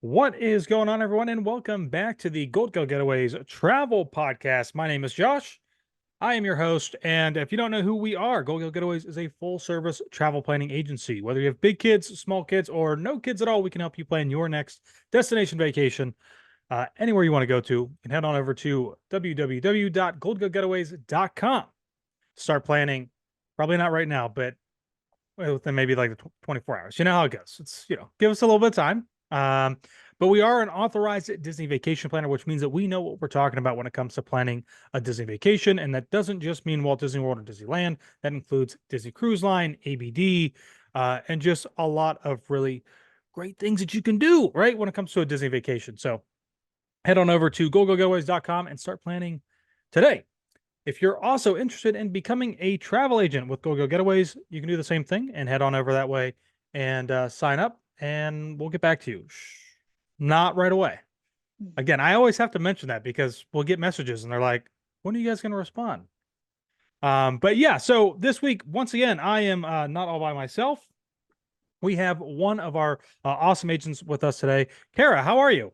What is going on, everyone, and welcome back to the Goldgell Getaways travel podcast. My name is Josh. I am your host, and if you don't know who we are, Goldgell Getaways is a full-service travel planning agency. Whether you have big kids, small kids, or no kids at all, we can help you plan your next destination vacation anywhere you want to go to. You can head on over to www.goldgellgetaways.com. Start planning. Probably not right now, but within maybe like 24 hours. You know how it goes. Give us a little bit of time. But we are an authorized Disney vacation planner, which means that we know what we're talking about when it comes to planning a Disney vacation. And that doesn't just mean Walt Disney World or Disneyland. That includes Disney Cruise Line, ABD, and just a lot of really great things that you can do, right, when it comes to a Disney vacation. So head on over to goldgellgetaways.com and start planning today. If you're also interested in becoming a travel agent with Goldgell Getaways, you can do the same thing and head on over that way and sign up, and we'll get back to you. Not right away. Again, I always have to mention that because we'll get messages and they're like, when are you guys going to respond? But yeah, so this week, once again, I am not all by myself. We have one of our awesome agents with us today. Cara, how are you?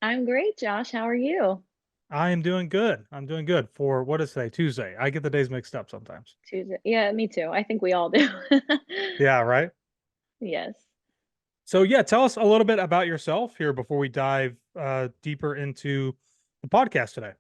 I'm great, Josh. How are you? I am doing good. I'm doing good for what is today? Tuesday. I get the days mixed up sometimes. Tuesday. Yeah, me too. I think we all do. Yeah, right. Yes. So yeah, tell us a little bit about yourself here before we dive deeper into the podcast today.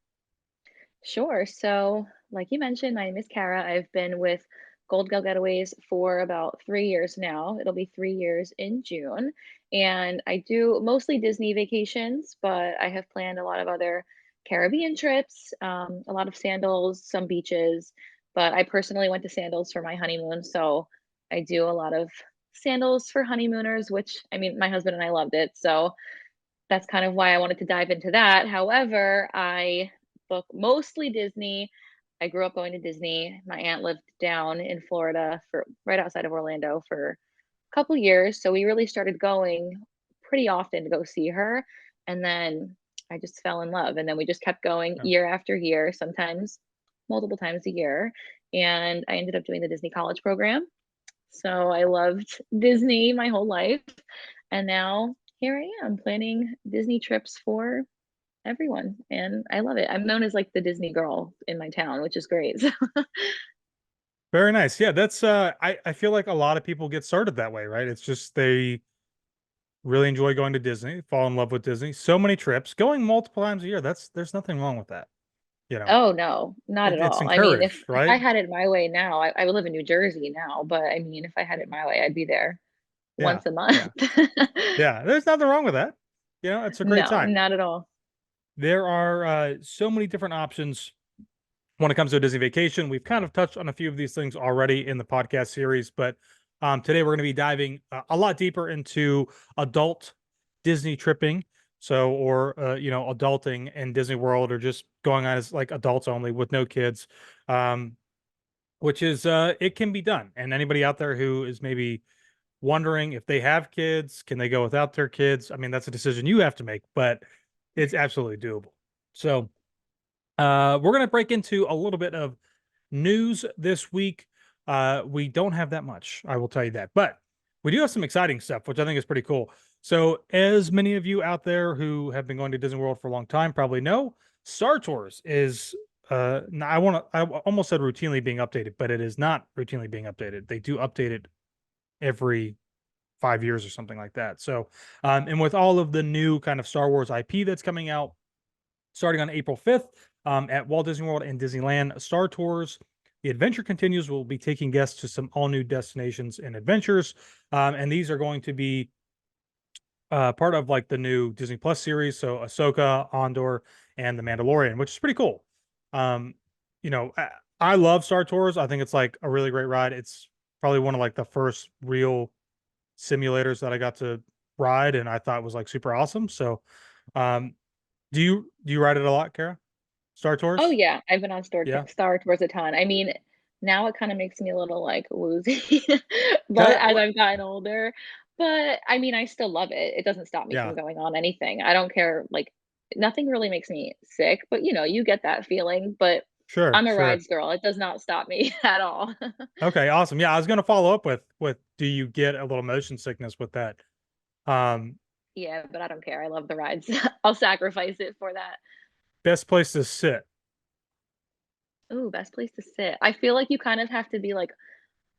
Sure. So, like you mentioned, my name is Cara. I've been with Goldgell Getaways for about 3 years now. It'll be 3 years in June. And I do mostly Disney vacations, but I have planned a lot of other Caribbean trips, a lot of sandals, some beaches. But I personally went to sandals for my honeymoon. So I do a lot of sandals for honeymooners, which I mean, my husband and I loved it. So that's kind of why I wanted to dive into that. However, I book mostly Disney. I grew up going to Disney. My aunt lived down in Florida for right outside of Orlando for a couple years, so we really started going pretty often to go see her. And then I just fell in love, and then we just kept going Yeah. year after year, sometimes multiple times a year. And I ended up doing the Disney College program. So I loved Disney my whole life. And now here I am planning Disney trips for everyone. And I love it. I'm known as like the Disney girl in my town, which is great. Very nice. Yeah, that's I feel like a lot of people get started that way, right? It's just they really enjoy going to Disney, fall in love with Disney. So many trips, going multiple times a year. There's nothing wrong with that. You know, Oh no, not at it's all. I mean, if encouraged, if I right? had it my way now, I live in New Jersey now, but I mean, if I had it my way, I'd be there Yeah, once a month. yeah, yeah. There's nothing wrong with that. It's a great No, time. not at all. There are so many different options when it comes to a Disney vacation. We've kind of touched on a few of these things already in the podcast series, but today we're going to be diving a lot deeper into adult Disney tripping. So, or, adulting in Disney World, or just going on as like adults only with no kids, um, which is, it can be done. And anybody out there who is maybe wondering if they have kids, can they go without their kids? I mean, that's a decision you have to make, but it's absolutely doable. So, we're going to break into a little bit of news this week. We don't have that much, I will tell you that, but we do have some exciting stuff, which I think is pretty cool. So, as many of you out there who have been going to Disney World for a long time probably know, Star Tours is I almost said routinely being updated, but it is not routinely being updated. They do update it every 5 years or something like that. So, and with all of the new kind of Star Wars IP that's coming out starting on April 5th at Walt Disney World and Disneyland Star Tours. The adventure continues. We'll be taking guests to some all new destinations and adventures. And these are going to be part of like the new Disney Plus series. So Ahsoka, Andor, and The Mandalorian, which is pretty cool. Um, I love Star Tours. I think it's like a really great ride. It's probably one of like the first real simulators that I got to ride, and I thought was like super awesome. So, um, do you ride it a lot, Kara? Star Oh Tours? yeah, I've been on Yeah. Star Tours a ton. I mean, now it kind of makes me a little like woozy, but Okay. as I've gotten older, but I mean, I still love it. It doesn't stop me Yeah. from going on anything. I don't care. Like nothing really makes me sick, but you get that feeling. But Sure. I'm a Sure. rides girl. It does not stop me at all. Okay. Awesome. Yeah, I was gonna follow up with do you get a little motion sickness with that? Um, Yeah, but I don't care. I love the rides. I'll sacrifice it for that. Best place to sit. Ooh, best place to sit. I feel like you kind of have to be like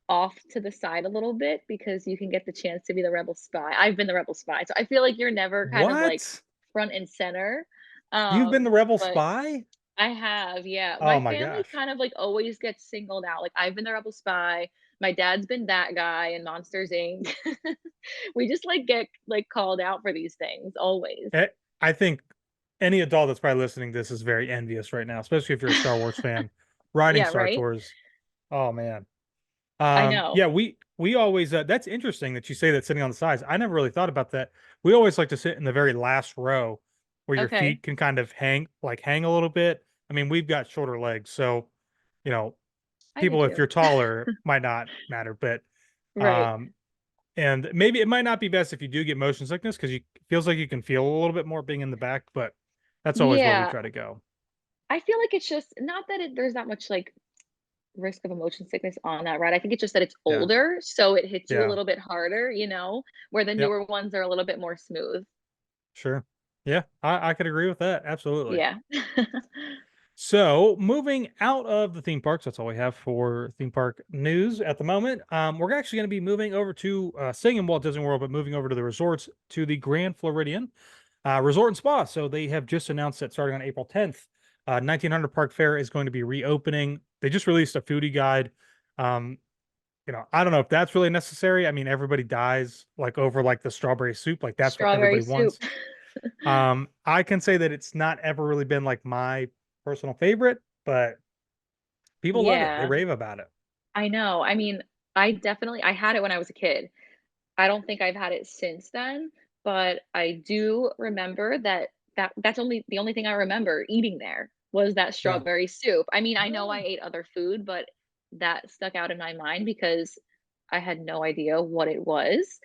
off to the side a little bit because you can get the chance to be the rebel spy. I've been the rebel spy, so I feel like you're never kind of like What? front and center. You've been the rebel But spy? I have, yeah. Oh My my family gosh. kind of like always gets singled out. Like I've been the rebel spy. My dad's been that guy in Monsters Inc. We just like get like called out for these things always. Eh, I think any adult that's probably listening to this is very envious right now, especially if you're a Star Wars fan. Riding Yeah, Star right? Tours. Oh man. I know. Yeah, we always that's interesting that you say that sitting on the sides. I never really thought about that. We always like to sit in the very last row where your Okay. feet can kind of hang a little bit. I mean, we've got shorter legs, so you know, I do people if too. you're taller might not matter, but Right. um and maybe it might not be best if you do get motion sickness because you feels like you can feel a little bit more being in the back, but that's always where we Yeah. try to go. I feel like it's just not that there's that much like risk of emotion sickness on that ride. I think it's just that it's Yeah. older, so it hits you a Yeah. little bit harder, where the Yep. newer ones are a little bit more smooth. Sure. Yeah, I could agree with that. Absolutely. Yeah. So, moving out of the theme parks, that's all we have for theme park news at the moment. We're actually going to be moving over to staying in Walt Disney World, but moving over to the resorts to the Grand Floridian Resort and Spa. So, they have just announced that starting on April 10th, 1900 Park Fair is going to be reopening. They just released a foodie guide. Um, I don't know if that's really necessary. I mean, everybody dies like over like the strawberry soup, like that's what Strawberry everybody soup. wants. I can say that it's not ever really been like my personal favorite, but people love it. They Yeah, rave about it. I know. I mean, I had it when I was a kid. I don't think I've had it since then, but I do remember that's only the only thing I remember eating there was that Yeah. strawberry soup. I mean, I know I Oh. ate other food, but that stuck out in my mind because I had no idea what it was.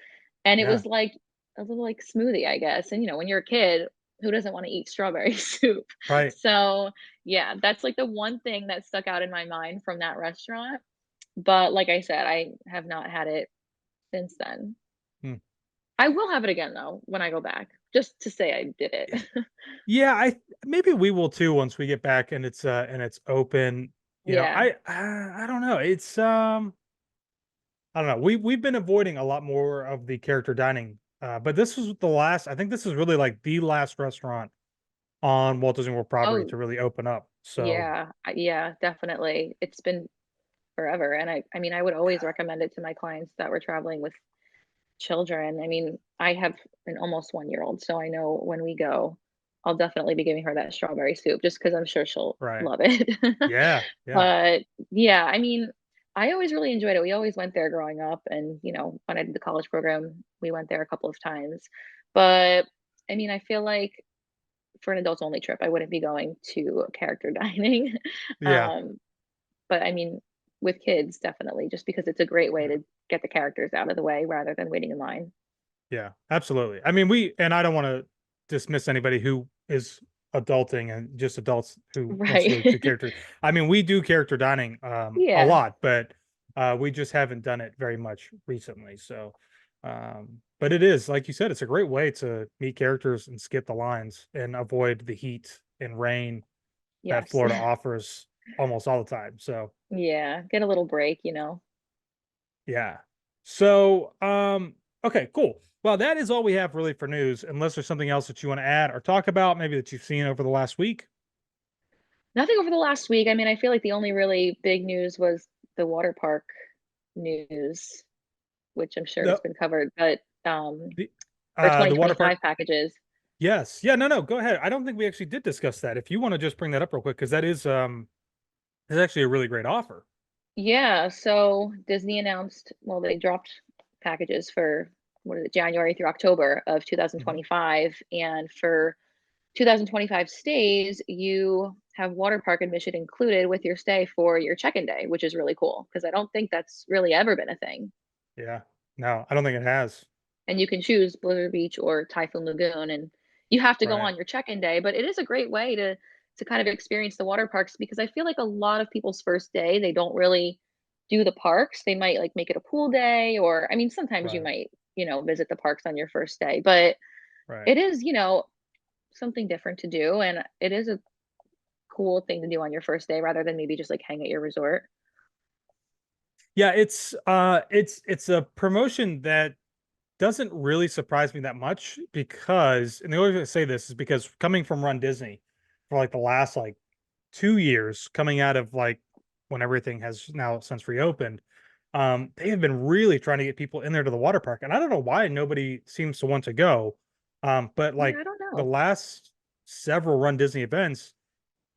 And it Yeah. was like a little like smoothie, I guess. And when you're a kid, who doesn't want to eat strawberry soup? Right. So, yeah, that's like the one thing that stuck out in my mind from that restaurant. But like I said, I have not had it since then. Hmm. I will have it again though when I go back, just to say I did it. Yeah, I maybe we will too once we get back and it's open. Yeah. I don't know. It's I don't know. We've been avoiding a lot more of the character dining. But this was the last, I think this is really like the last restaurant on Walt Disney World property Oh, to really open up. So, yeah. Yeah, definitely. It's been forever, and I mean, I would always recommend it to my clients that were traveling with children. I mean, I have an almost one-year-old, so I know when we go, I'll definitely be giving her that strawberry soup just because 'cause I'm sure she'll right. love it. Yeah, yeah. But, yeah, I mean, I always really enjoyed it. We always went there growing up and, when I did the college program, we went there a couple of times. But, I mean, I feel like for an adults only trip, I wouldn't be going to character dining. Yeah. Um, but I mean, with kids, definitely, just because it's a great way Yeah. to get the characters out of the way rather than waiting in line. Yeah, absolutely. I mean, and I don't want to dismiss anybody who is adulting and just adults who wants Right. to do character. I mean, we do character dining a Yeah. lot, but we just haven't done it very much recently. So, but it is like you said, it's a great way to meet characters and skip the lines and avoid the heat and rain that Yes. Florida offers almost all the time. So, Yeah. Get a little break. yeah. So, okay, cool. Well, that is all we have really for news, unless there's something else that you want to add or talk about, maybe that you've seen over the last week. Nothing over the last week. I mean, I feel like the only really big news was the water park news, which I'm sure has The been covered, but the for the water 2025 park. packages. Yes. Yeah, no, no, go ahead. I don't think we actually did discuss that. If you want to just bring that up real quick, because that is actually a really great offer. Yeah, so Disney announced, well, they dropped packages for what is it, January through October of Mhm. 2025. And for 2025 stays, you have water park admission included with your stay for your check-in day, which is really cool because I don't think that's really ever been a thing. Yeah. No, I don't think it has. And you can choose Blizzard Beach or Typhoon Lagoon, and you have to go Right. on your check-in day, but it is a great way to kind of experience the water parks because I feel like a lot of people's first day, they don't really do the parks. They might like make it a pool day or I mean sometimes you Right. might, visit the parks on your first day, but Right. it is, something different to do, and it is a cool thing to do on your first day rather than maybe just like hang at your resort. Yeah, it's a promotion that doesn't really surprise me that much because, and the only reason I say this is because coming from Run Disney for like the last like 2 years, coming out of like when everything has now since reopened, they have been really trying to get people in there to the water park, and I don't know why nobody seems to want to go. But Yeah, like I don't the know. last several Run Disney events,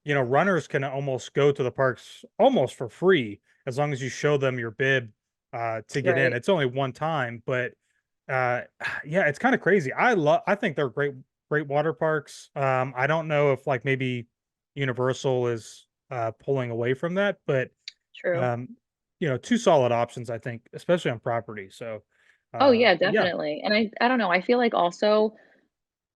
runners can almost go to the parks almost for free as long as you show them your bib to get in. Right. It's only one time, but uh, yeah, it's kind of crazy. I think they're great water parks. I don't know if like maybe Universal is pulling away from that, but True. um, two solid options, I think, especially on property. So, Oh yeah, yeah, definitely. And I don't know, I feel like also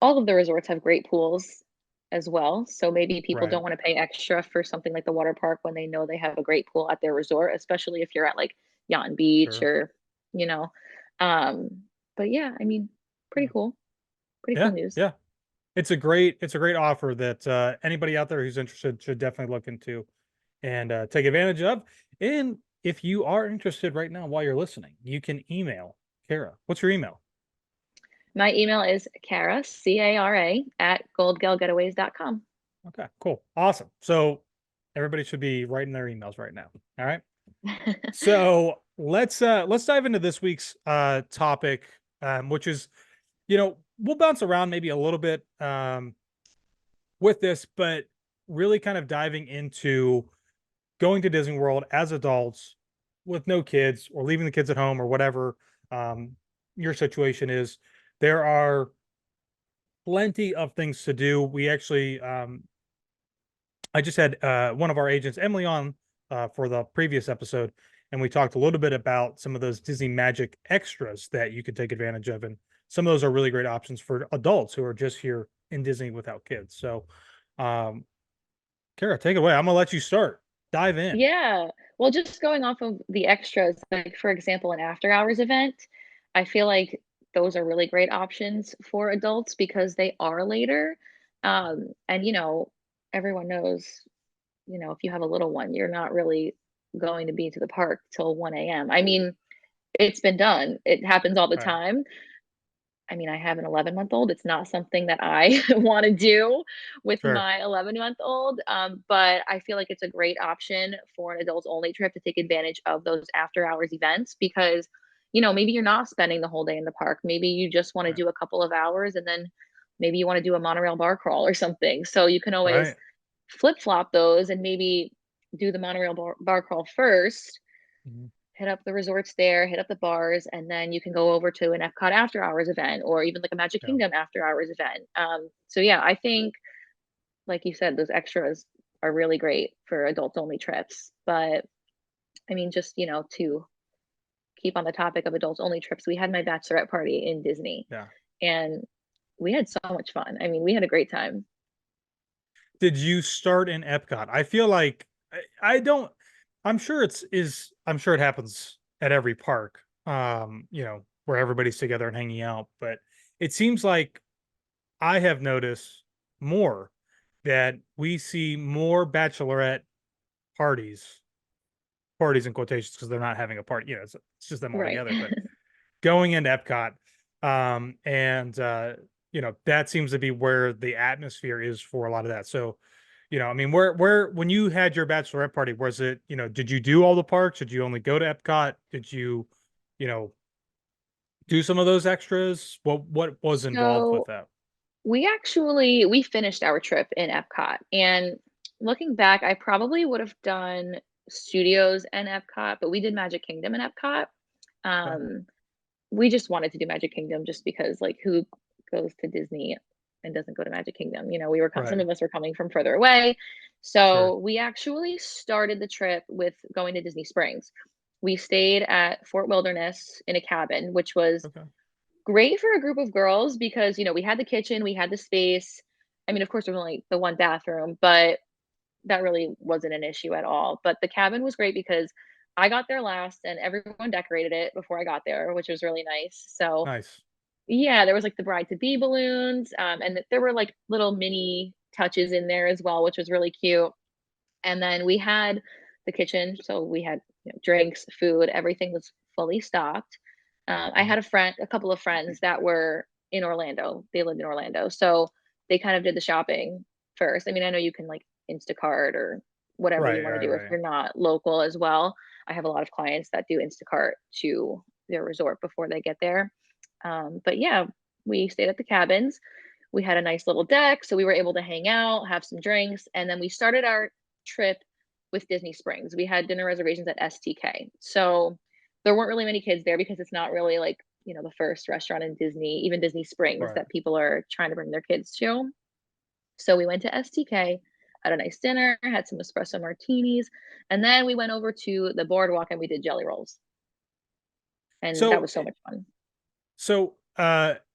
all of the resorts have great pools as well. So maybe people right, don't want to pay extra for something like the water park when they know they have a great pool at their resort, especially if you're at like Yacht and Beach sure, or, you know. Um, but yeah, I mean, pretty yeah, cool. Pretty yeah, cool news. yeah. It's a great offer that anybody out there who's interested should definitely look into and take advantage of. And if you are interested right now while you're listening, you can email Cara. What's your email? My email is Cara, Cara, at goldgellgetaways.com. Okay, cool. Awesome. So everybody should be writing their emails right now. All right. So let's dive into this week's topic, which is, we'll bounce around maybe a little bit with this, but really kind of diving into going to Disney World as adults with no kids or leaving the kids at home or whatever um, your situation is. There are plenty of things to do. We actually, I just had one of our agents, Emily, on for the previous episode, and we talked a little bit about some of those Disney Magic extras that you could take advantage of. And some of those are really great options for adults who are just here in Disney without kids. So, um, Cara, take it away. I'm going to let you start. Dive in. Yeah. Well, just going off of the extras, like for example, an after hours event, I feel like those are really great options for adults because they are later. And everyone knows, if you have a little one, you're not really going to be to the park till 1 a.m. I mean, it's been done. It happens all the Right. time. I mean, I have an 11-month-old. It's not something that I wanna do with Sure. my 11-month-old, but I feel like it's a great option for an adults-only trip to take advantage of those after-hours events because, maybe you're not spending the whole day in the park. Maybe you just wanna Right. do a couple of hours, and then maybe you wanna do a monorail bar crawl or something. So you can always Right. flip-flop those and maybe do the monorail bar crawl first, Mhm. hit up the resorts there, hit up the bars, and then you can go over to an Epcot after hours event or even like a Magic Yeah. Kingdom after hours event. So yeah, I think, like you said, those extras are really great for adults only trips. But I mean, just, to keep on the topic of adults only trips, we had my bachelorette party in Disney Yeah. and we had so much fun. I mean, we had a great time. Did you start in Epcot? I feel like I don't. I'm sure it happens at every park. Where everybody's together and hanging out. But it seems like I have noticed more that we see more bachelorette parties, parties in quotations because they're not having a party. It's just them all Right. together. But going into Epcot, and that seems to be where the atmosphere is for a lot of that. So, I mean, where when you had your bachelorette party, was it, did you do all the parks? Did you only go to Epcot? Did you, you know, do some of those extras? What was involved with So that? we finished our trip in Epcot, and looking back, I probably would have done Studios and Epcot, but we did Magic Kingdom and Epcot. Okay. Um, we just wanted to do Magic Kingdom just because, like, who goes to Disney and doesn't go to Magic Kingdom? Some Right. of us were coming from further away, Sure. so we actually started the trip with going to Disney Springs. We stayed at Fort Wilderness in a cabin, which was Okay. great for a group of girls because, we had the kitchen, we had the space. I mean, of course, there was only the one bathroom, but that really wasn't an issue at all. But the cabin was great because I got there last and everyone decorated it before I got there, which was really nice. So, Nice. yeah, there was like the bride to be balloons, and there were like little mini touches in there as well, which was really cute. And then we had the kitchen, so we had, drinks, food, everything was fully stocked. I Mhm. had a couple of friends that were in Orlando. They lived in Orlando, so they kind of did the shopping first. I mean, I know you can like Instacart or whatever you Right, want to right, do if right. you're not local as well. I have a lot of clients that do Instacart to their resort before they get there. But yeah, we stayed at the cabins. We had a nice little deck, so we were able to hang out, have some drinks, and then we started our trip with Disney Springs. We had dinner reservations at STK. So there weren't really many kids there because it's not really like, the first restaurant in Disney, even Disney Springs Right. that people are trying to bring their kids to. So we went to STK, had a nice dinner, had some espresso martinis, and then we went over to the boardwalk and we did jelly rolls. And that So was so much fun.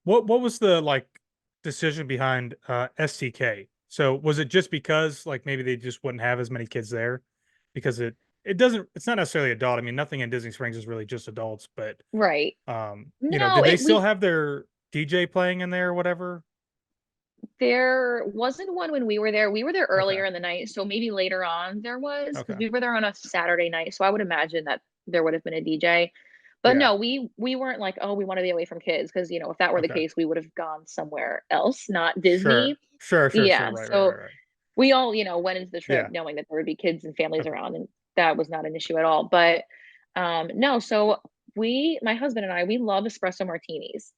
what was the like decision behind STK? So was it just because like maybe they just wouldn't have as many kids there because it's not necessarily adult. I mean, nothing in Disney Springs is really just adults, but Right. No, did they it still we have their DJ playing in there or whatever? there wasn't one when we were there. We were there Okay. earlier in the night, so maybe later on there was, because Okay. we were there on a Saturday night, so I would imagine that there would have been a DJ. But Yeah. no, we weren't like, "Oh, we wanna be away from kids," because, if that were the Okay. case, we would have gone somewhere else, not Sure. Disney. Sure, sure, sure. Yeah, Right, right, so right, right. we all, went into the trip Yeah. knowing that there would be kids and families Okay. around, and that was not an issue at all. But, no, so my husband and I, we love espresso martinis,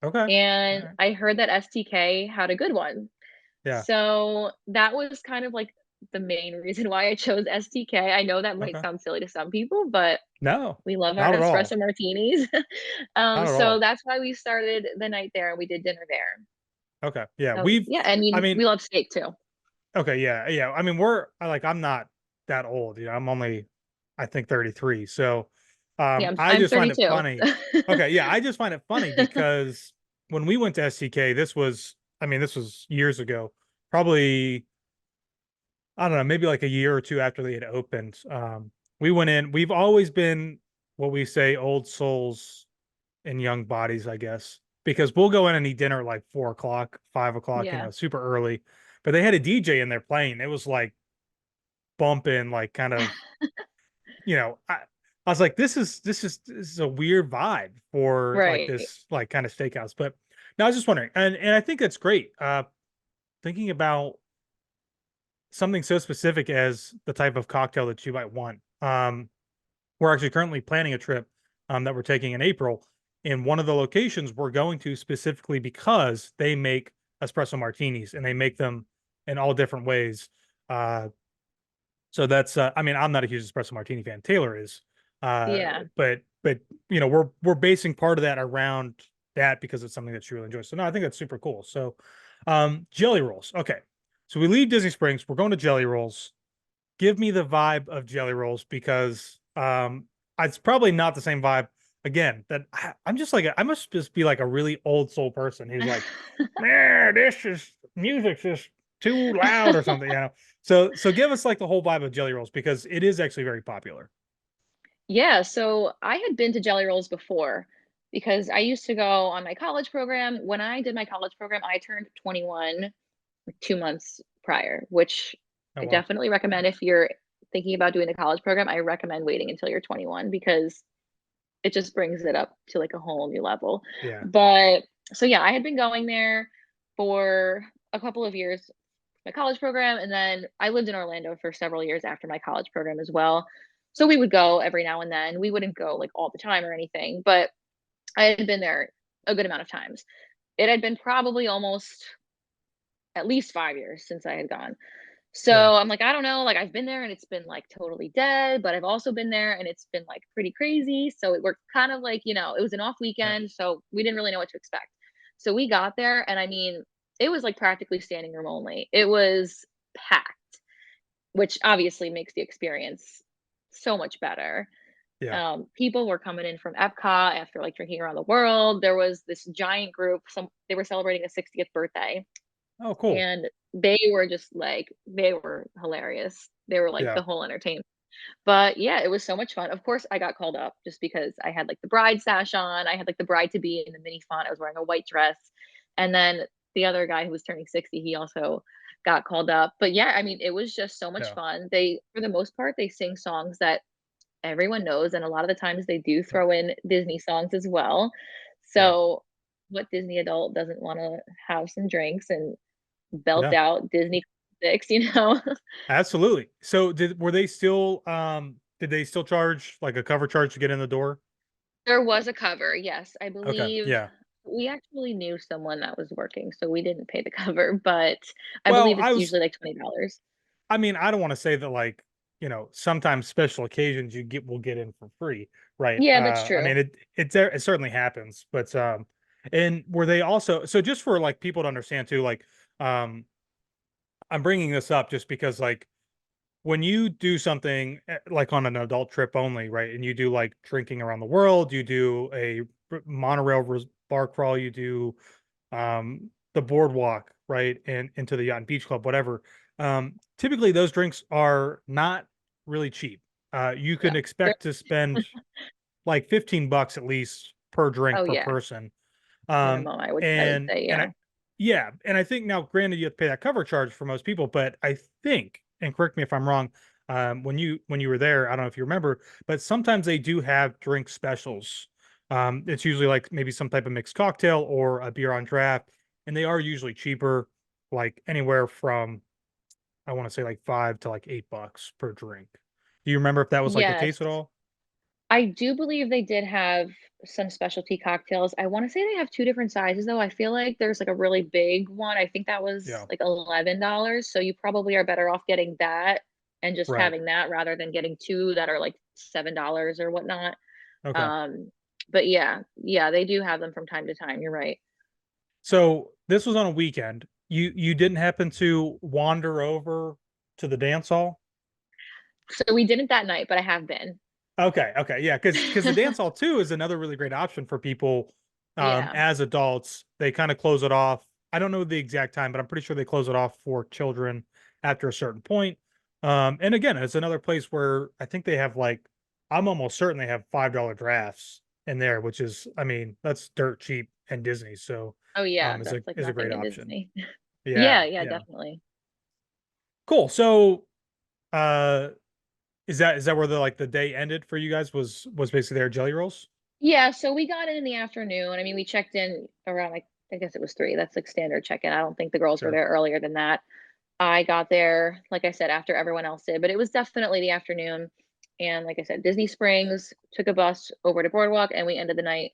Okay. All and right. I heard that STK had a good one. Yeah. So that was kind of like the main reason why I chose STK. I know that might Okay. sound silly to some people, but No, we love our not at all. espresso martinis. Not at So all. that's why we started the night there and we did dinner there. Okay. Yeah. So yeah, I I mean, mean, we love steak too. okay. Yeah. Yeah. I mean, I'm not that old. I'm only, I think 33. So, Yeah, I'm I I'm just find it 32. funny. Okay. Yeah. I just find it funny because when we went to STK, this was years ago, probably, I don't know, maybe like a year or two after they had opened. We went in, we've always been what we say old souls in young bodies, I guess, because we'll go in and eat dinner at like 4 o'clock, 5 o'clock, Yeah. super early. But they had a DJ in there playing. It was like bumping, like kind of, I was like, this is a weird vibe for like Right. this like kind of steakhouse. But now I was just wondering, and I think that's great. Thinking about something so specific as the type of cocktail that you might want. We're actually currently planning a trip that we're taking in April. In one of the locations we're going to specifically because they make espresso martinis and they make them in all different ways. Uh, so that's I mean, I'm not a huge espresso martini fan. Taylor is, uh, Yeah. but we're basing part of that around that because it's something that she really enjoys. So no, I think that's super cool. So, jelly rolls. Okay, so we leave Disney Springs. We're going to jelly rolls. Give me the vibe of jelly rolls because it's probably not the same vibe. Again, that I'm just like I must just be like a really old soul person who's like, man, this is music's just too loud or something. So give us like the whole vibe of jelly rolls because it is actually very popular. Yeah, so I had been to Jelly Rolls before because I used to go on my college program. When I did my college program, I turned 21 2 months prior, which Oh I well, definitely recommend if you're thinking about doing the college program. I recommend waiting until you're 21 because it just brings it up to like a whole new level. yeah, But so yeah, I had been going there for a couple of years, my college program, and then I lived in Orlando for several years after my college program as well. So we would go every now and then. We wouldn't go like all the time or anything, but I had been there a good amount of times. It had been probably almost at least 5 years since I had gone. So yeah, I'm like, I don't know, like I've been there and it's been like totally dead, but I've also been there and it's been like pretty crazy. So it worked kind of like, it was an off yeah, weekend, so we didn't really know what to expect. So we got there and I mean, it was like practically standing room only. It was packed, which obviously makes the experience so much better. yeah. People were coming in from Epcot after like drinking around the world. There was this giant group, they were celebrating a 60th birthday Oh, cool. and they were just like they were hilarious. They were like Yeah, the whole entertainment. But yeah, it was so much fun. Of course, I got called up just because I had like the bride sash on. I had like the bride to be in the mini font. I was wearing a white dress. And then the other guy who was turning 60, he also got called up. But yeah, I mean, it was just so much Yeah. fun. They, for the most part, they sing songs that everyone knows. And a lot of the times they do Yeah. throw in Disney songs as well. Yeah. So, what Disney adult doesn't want to have some drinks and belt Yeah. out Disney classics, you know? Absolutely. So did they still charge like a cover charge to get in the door? There was a cover, yes. I Okay. believe Yeah. we actually knew someone that was working, so we didn't pay the cover, but I Well, believe it's usually like $20. I mean, I don't want to say that like, sometimes special occasions you get will get in for free, right? Yeah, that's I true. mean it certainly happens, but and were they also, so just for like people to understand too, like um I'm bringing this up just because like when you do something like on an adult trip only, right? And you do like drinking around the world, you do a monorail bar crawl, you do the boardwalk, right? And into the yacht and beach club, whatever. Typically those drinks are not really cheap. You No. can There expect to spend like 15 bucks at least per drink Oh, per yeah. person. Minimum, I would say, And yeah. yeah, and I think now, granted, you have to pay that cover charge for most people, but I think, and correct me if I'm wrong, when you were there, I don't know if you remember, but sometimes they do have drink specials. It's usually like maybe some type of mixed cocktail or a beer on draft, and they are usually cheaper, like anywhere from I want to say like 5 to like 8 bucks per drink. Do you remember if that was like the Yes. case at all? I do believe they did have some specialty cocktails. I wanna say they have 2 different sizes, though. I feel like there's, like, a really big one. I think that was, Yeah, like, $11, so you probably are better off getting that and just right. having that rather than getting 2 that are, like, $7 or whatnot. Okay. Um, but yeah, they do have them from time to time, you're right. So this was on a weekend. You didn't happen to wander over to the dance hall? So we didn't that night, but I have been. Okay, okay, yeah, because the dance hall too is another really great option for people Yeah. as adults. They kind of close it off. I don't know the exact time, but I'm pretty sure they close it off for children after a certain point. And again, it's another place where I think they have like I'm almost certain they have $5 drafts in there, which is I mean, that's dirt cheap and Disney. So Oh, yeah, is that's, like, a nothing great at option. Disney. Yeah, Yeah, yeah, yeah. definitely. Cool. So uh is that where the like the day ended for you guys was basically their jelly rolls? Yeah, so we got in the afternoon. I mean, we checked in around, like, I guess it was 3. That's, like, standard check-in. I don't think the girls were Sure. there earlier than that. I got there, like I said, after everyone else did, but it was definitely the afternoon. And like I said, Disney Springs, took a bus over to Boardwalk, and we ended the night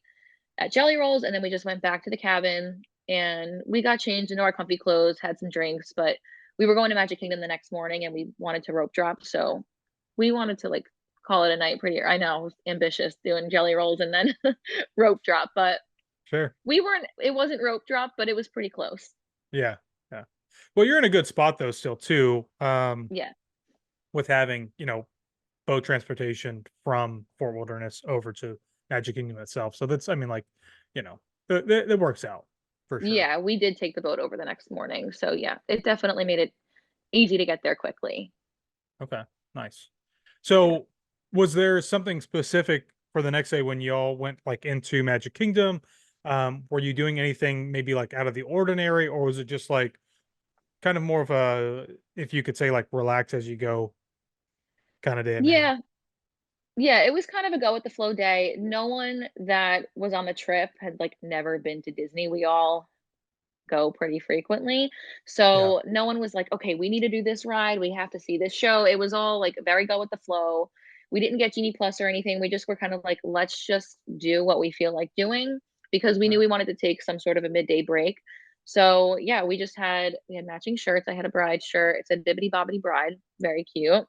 at Jelly Rolls, and then we just went back to the cabin, and we got changed into our comfy clothes, had some drinks, but we were going to Magic Kingdom the next morning, and we wanted to rope drop, so we wanted to, like, call it a night pretty I know, I was ambitious doing Jelly Rolls and then rope drop, but Sure. we weren't it wasn't rope drop, but it was pretty close. Yeah. Yeah. Well, you're in a good spot though still too, Yeah. with having, boat transportation from Fort Wilderness over to Magic Kingdom itself. So that's I mean, like, you know, it works out for sure. Yeah, we did take the boat over the next morning, so yeah, it definitely made it easy to get there quickly. Okay. Nice. Yeah. So was there something specific for the next day when y'all went like into Magic Kingdom? Were you doing anything maybe like out of the ordinary, or was it just like kind of more of a, if you could say, like relax as you go kind of day at Magic? Yeah, yeah, it was kind of a go with the flow day. No one that was on the trip had, like, never been to Disney. We all go pretty frequently. Yeah. So no one was like, okay, we need to do this ride. We have to see this show. It was all like very go with the flow. We didn't get Genie Plus or anything. We just were kind of like, let's just do what we feel like doing because we knew Right. we wanted to take some sort of a midday break. So yeah, we had matching shirts. I had a bride shirt. It said Bibbidi Bobbidi Bride, very cute.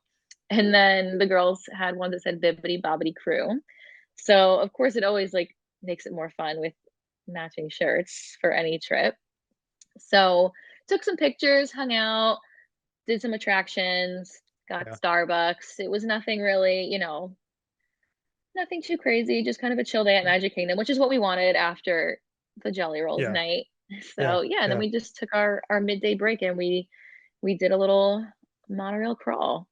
And then the girls had one that said Bibbidi Bobbidi Crew. So of course it always like makes it more fun with matching shirts for any trip. So, took some pictures, hung out, did some attractions, got Yeah. Starbucks. It was nothing really, nothing too crazy, just kind of a chill day at Yeah. Magic Kingdom, which is what we wanted after the Jelly Rolls Yeah. night. Yeah. So, yeah, and then Yeah. we just took our midday break and we did a little monorail crawl.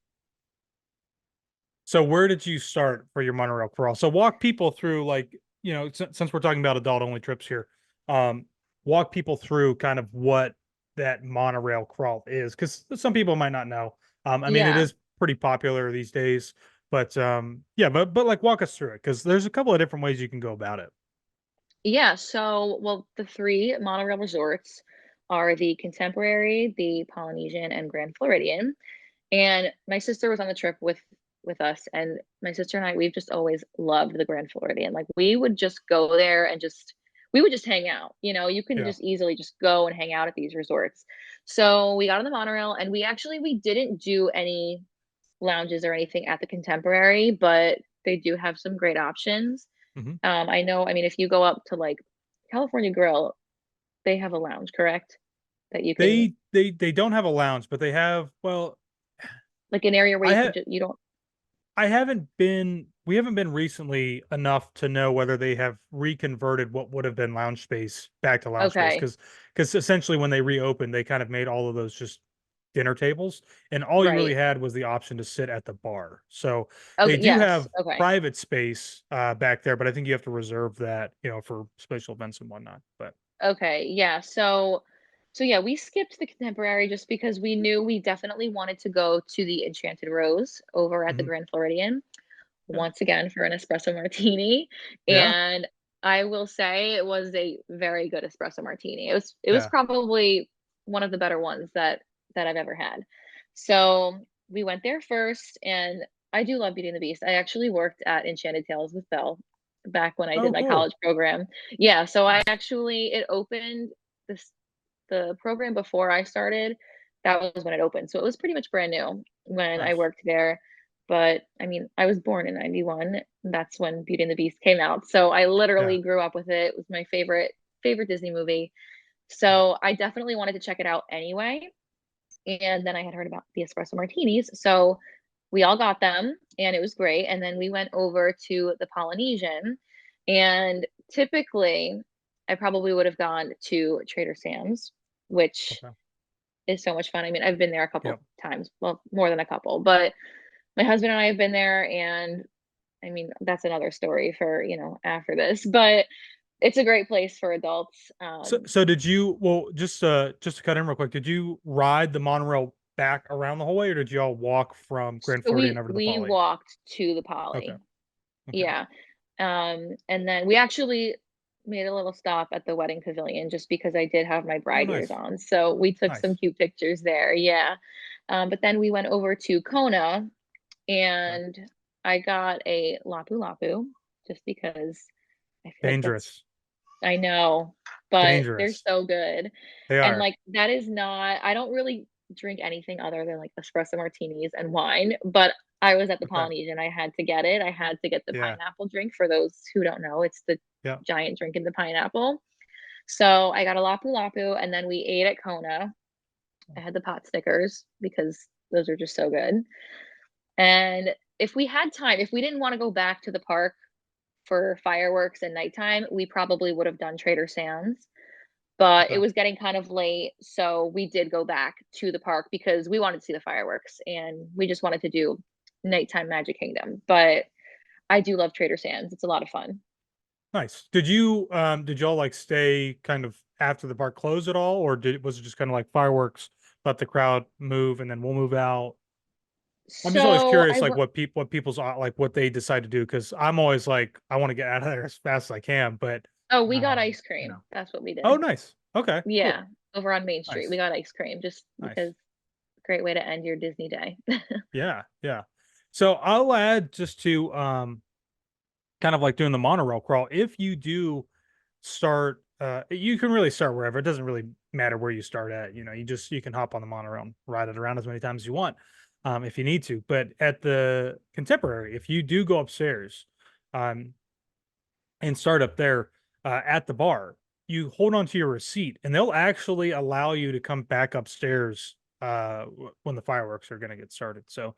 So where did you start for your monorail crawl? So walk people through, like, since we're talking about adult only trips here, um, walk people through kind of what that monorail crawl is, because some people might not know. I mean, it Yeah. is pretty popular these days, but yeah, but like walk us through it, because there's a couple of different ways you can go about it. Yeah, so, well, the 3 monorail resorts are the Contemporary, the Polynesian, and Grand Floridian, and my sister was on the trip with us, and my sister and I, we've just always loved the Grand Floridian. Like, we would just go there and just we would just hang out, you can Yeah. just easily just go and hang out at these resorts. So, we got on the monorail, and we didn't do any lounges or anything at the Contemporary, but they do have some great options. Hmm. I know, I mean, if you go up to, like, California Grill, they have a lounge, correct? That you can They don't have a lounge, but they have, well, like, an area where I you can have just you don't we haven't been recently enough to know whether they have reconverted what would have been lounge space back to lounge space, okay. because essentially when they reopened, they kind of made all of those just dinner tables, and all you really Right. had was the option to sit at the bar. So they Okay, do yes, have okay. private space back there, but I think you have to reserve that, for special events and whatnot. But Okay, yeah, so, yeah, we skipped the Contemporary just because we knew we definitely wanted to go to the Enchanted Rose over at the mhm, Grand Floridian, yeah, once again for an espresso martini, yeah, and I will say it was a very good espresso martini. It was yeah. probably one of the better ones that I've ever had. So, we went there first, and I do love Beauty and the Beast. I actually worked at Enchanted Tales with Belle back when I did Oh, my cool. college program. Yeah, so I Nice. actually it opened this the program before I started, that was when it opened, so it was pretty much brand new when I Nice. worked there, but, I mean, I was born in '91, that's when Beauty and the Beast came out, so I Yeah. literally grew up with it, it was my favorite Disney movie, Yeah. so I definitely wanted to check it out anyway, and then I had heard about the espresso martinis, so we all got them, and it was great, and then we went over to the Polynesian, and typically, I probably would have gone to Trader Sam's, which Okay. is so much fun. I mean, I've been there a couple Yep. times, well, more than a couple, but my husband and I have been there, and I mean, that's another story for, after this, but it's a great place for adults. So did you, well, just to cut in real quick, did you ride the monorail back around the whole way, or did you all walk from Grand So Floridian we over to the we Poly? walked to the Okay. Poly. Okay. Yeah. And then we actually made a little stop at the wedding pavilion just because I did have my Oh, bride ears nice. on. So we took some Nice. cute pictures there. Yeah. But then we went over to Kona Okay. and I got a Lapu Lapu just because I feel like that's Dangerous. I know, but they're Dangerous. so good. They And, are. like, that is not I don't really drink anything other than, like, espresso martinis and wine, but I was at the Okay. Polynesian, I had to get it. I had to get the Yeah. pineapple drink for those who don't know, it's the Yeah. giant drink in the pineapple. So, I got a Lapu Lapu, and then we ate at Kona. I had the pot stickers because those are just so good. And if we had time, if we didn't wanna go back to the park for fireworks and nighttime, we probably would have done Trader Sam's. But it Okay. was getting kind of late, so we did go back to the park because we wanted to see the fireworks, and we just wanted to do nighttime Magic Kingdom, but I do love Trader Sam's, it's a lot of fun. Nice. Did y'all like stay kind of after the park closed at all, or was it just kind of like fireworks, let the crowd move, and then we'll move out? I'm just always So I curious, like went what people's like what they decide to do, because I'm always like I want to get out of there as fast as I can, but Oh, we got ice you cream, know. that's what we Oh, did. nice. Okay, Yeah, cool. over on Main Street, we Nice. got ice cream just Nice. because great way to end your Disney day. Yeah, yeah. So I'll add, just to kind of like doing the monorail crawl. If you do start, you can really start wherever. It doesn't really matter where you start at. You can hop on the monorail and ride it around as many times as you want, if you need to. But at the Contemporary, if you do go upstairs, um, and start up there, at the bar, you hold on to your receipt, and they'll actually allow you to come back upstairs when the fireworks are going to get started. So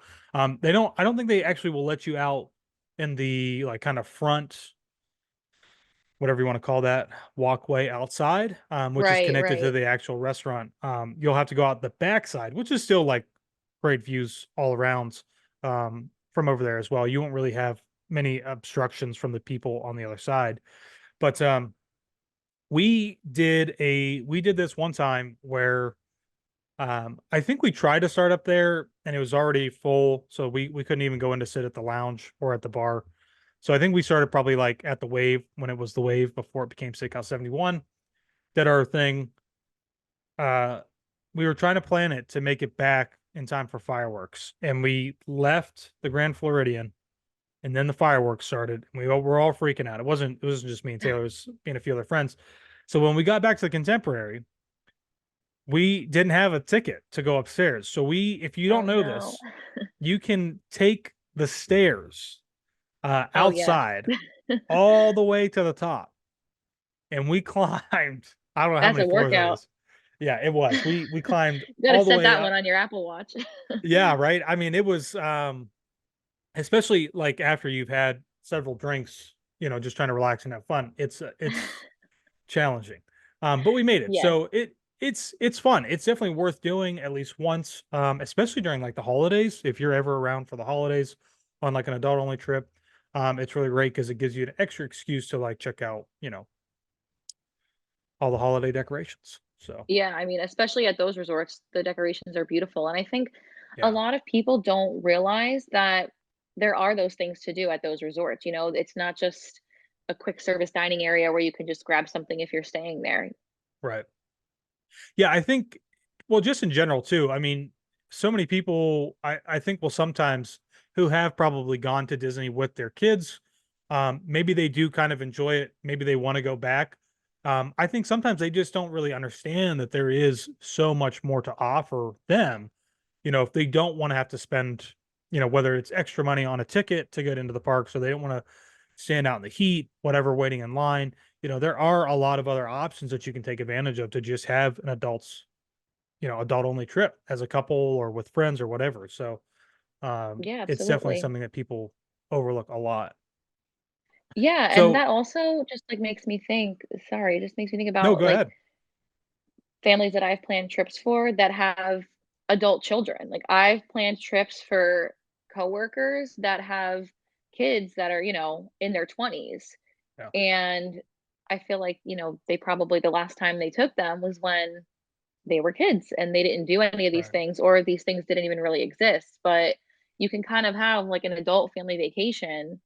they don't. I don't think they actually will let you out in the, like, kind of front, whatever you want to call that, walkway outside, which is Right, connected to right. the actual restaurant. You'll have to go out the backside, which is still like great views all around. from over there as well. You won't really have many obstructions from the people on the other side. But we did this one time where I think we tried to start up there and it was already full, so we couldn't even go in to sit at the lounge or at the bar. So I think we started probably like at the Wave when it was the Wave before it became Steakhouse 71. Did our thing. Uh, we were trying to plan it to make it back in time for fireworks, and we left the Grand Floridian, and then the fireworks started, and we were all freaking out. It wasn't just me and Taylor, it was me and a few other friends. So when we got back to the Contemporary, we didn't have a ticket to go upstairs. So if you don't Oh know no. this, you can take the stairs Oh yeah. outside all the way to the top, and we climbed. I don't know how That's many a floors that workout. is. Yeah, it was. We climbed You gotta all the set way that one up. on your Apple Watch. Yeah, right. I mean, it was especially like after you've had several drinks, just trying to relax and have fun. It's challenging. But we made it. Yes. So it's fun. It's definitely worth doing at least once, especially during like the holidays. If you're ever around for the holidays on like an adult only trip, it's really great because it gives you an extra excuse to like check out, all the holiday decorations. So Yeah, I mean, especially at those resorts, the decorations are beautiful, and I think a yeah, lot of people don't realize that there are those things to do at those resorts, it's not just a quick service dining area where you can just grab something if you're staying there. right. Yeah, I think, well, just in general too. I mean, so many people I think will sometimes who have probably gone to Disney with their kids, maybe they do kind of enjoy it, maybe they want to go back. I think sometimes they just don't really understand that there is so much more to offer them. If they don't want to have to spend, whether it's extra money on a ticket to get into the park, so they don't want to stand out in the heat, whatever, waiting in line. There are a lot of other options that you can take advantage of to just have an adult only trip as a couple or with friends or whatever. So Yeah, it's definitely absolutely. something that people overlook a lot. Yeah, and So that also just, like, makes me think sorry, it just makes me think no, about, go like, ahead. families that I've planned trips for that have adult children. Like, I've planned trips for coworkers that have kids that are, in their 20s. Yeah, And I feel like, they probably the last time they took them was when they were kids and they didn't do any of these right. things or these things didn't even really exist. But you can kind of have like an adult family vacation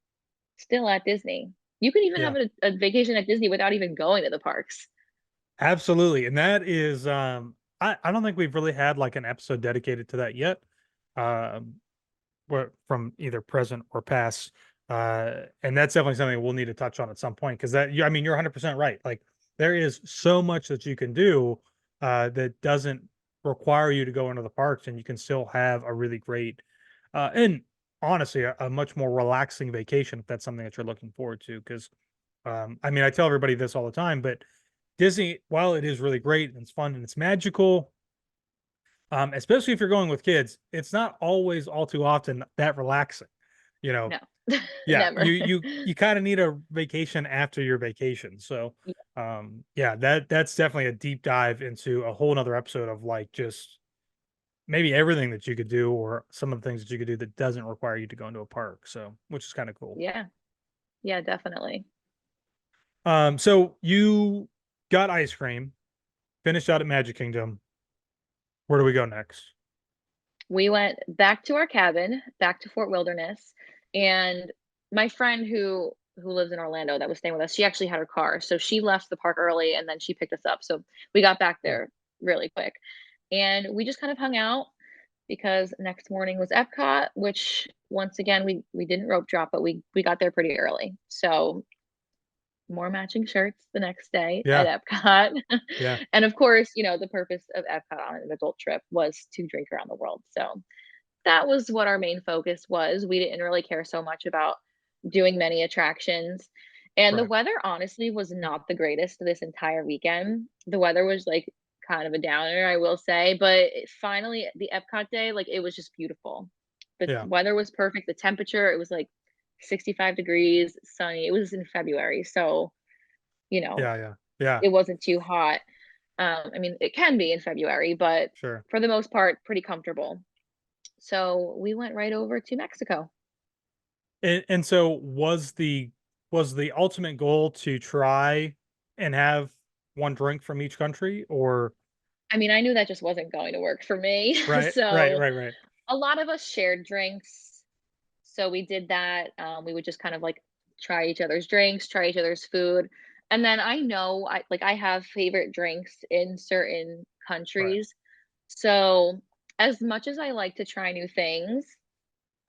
still at Disney. You can even Yeah, have a vacation at Disney without even going to the parks. absolutely. And that is I don't think we've really had like an episode dedicated to that yet. Um from either present or past. And that's definitely something we'll need to touch on at some point because I mean, you're 100% right. Like, there is so much that you can do that doesn't require you to go into the parks, and you can still have a really great, and honestly, a much more relaxing vacation if that's something that you're looking forward to. Because, I mean, I tell everybody this all the time, but Disney, while it is really great and it's fun and it's magical, especially if you're going with kids, it's not always all too often that relaxing. You know, No, yeah, never. you kind of need a vacation after your vacation. So, yeah, that's definitely a deep dive into a whole nother episode of like just maybe everything that you could do or some of the things that you could do that doesn't require you to go into a park. So, which is kind of cool. Yeah, yeah, definitely. So you got ice cream, finished out at Magic Kingdom. Where do we go next? We went back to our cabin, back to Fort Wilderness, and my friend who lives in Orlando that was staying with us, she actually had her car, so she left the park early and then she picked us up. So we got back Cool. there really quick. And we just kind of hung out because next morning was Epcot, which once again we didn't rope drop, but we got there pretty early. So more matching shirts the next day Yeah, at Epcot. yeah, And of course, the purpose of Epcot on an adult trip was to drink around the world. So that was what our main focus was. We didn't really care so much about doing many attractions. And the right. weather honestly was not the greatest this entire weekend. The weather was like kind of a downer, I will say, but finally the Epcot day, like it was just beautiful. The Yeah, weather was perfect. The temperature, it was like 65 degrees, sunny. It was in February, so you know, yeah, yeah, yeah. it wasn't too hot. I mean, it can be in February, but Sure. for the most part, pretty comfortable. So we went right over to Mexico. And so was the ultimate goal to try and have one drink from each country, or I mean, I knew that just wasn't going to work for me. right, right, So right, right, a lot of us shared drinks. So we did that. We would just kind of like try each other's drinks, try each other's food. And then I know I have favorite drinks in certain right. countries. So as much as I like to try new things,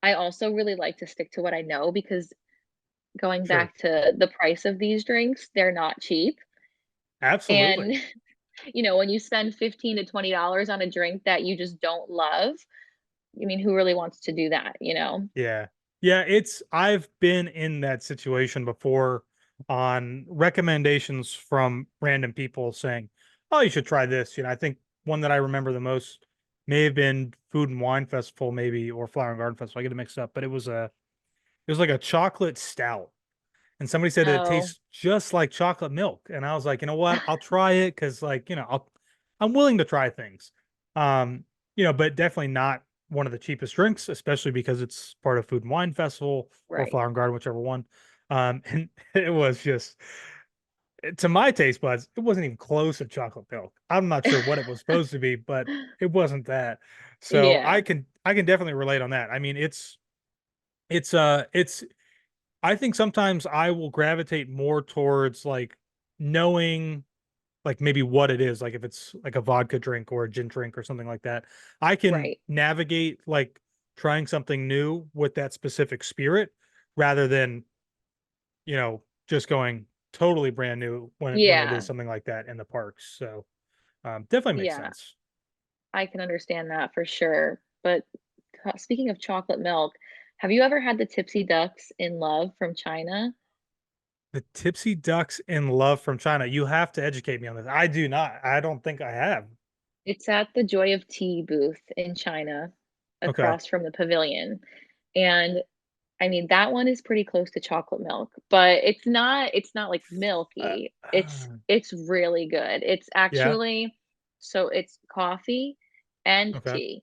I also really like to stick to what I know because going Sure. back to the price of these drinks, they're not cheap. And Absolutely. when you spend 15 to $20 on a drink that you just don't love, I mean, who really wants to do that, you know? Yeah. Yeah, I've been in that situation before on recommendations from random people saying, "Oh, you should try this." I think one that I remember the most may have been Food and Wine Festival, maybe, or Flower and Garden Festival. I get it mixed up, but it was like a chocolate stout. And somebody said it Oh, tastes just like chocolate milk, and I was like, "You know what? I'll try it because, like, I'm willing to try things." Um, but definitely not one of the cheapest drinks, especially because it's part of Food and Wine Festival or right. Flower and Garden, whichever one. And it was just to my taste buds, it wasn't even close to chocolate milk. I'm not sure what it was supposed to be, but it wasn't that. So Yeah, I can definitely relate on that. I mean, it's I think sometimes I will gravitate more towards like knowing like maybe what it is, like if it's like a vodka drink or a gin drink or something like that. I can right. navigate like trying something new with that specific spirit rather than, just going totally brand new when it is Yeah, something like that in the parks. So definitely makes yeah, sense. I can understand that for sure. But speaking of chocolate milk, have you ever had the Tipsy Ducks in Love from China? The Tipsy Ducks in Love from China. You have to educate me on this. I do not. I don't think I have. It's at the Joy of Tea booth in China Okay. across from the pavilion. And I mean, that one is pretty close to chocolate milk, but it's not like Uh, milky. It's uh, it's really good. It's yeah. actually so it's coffee and Okay. tea,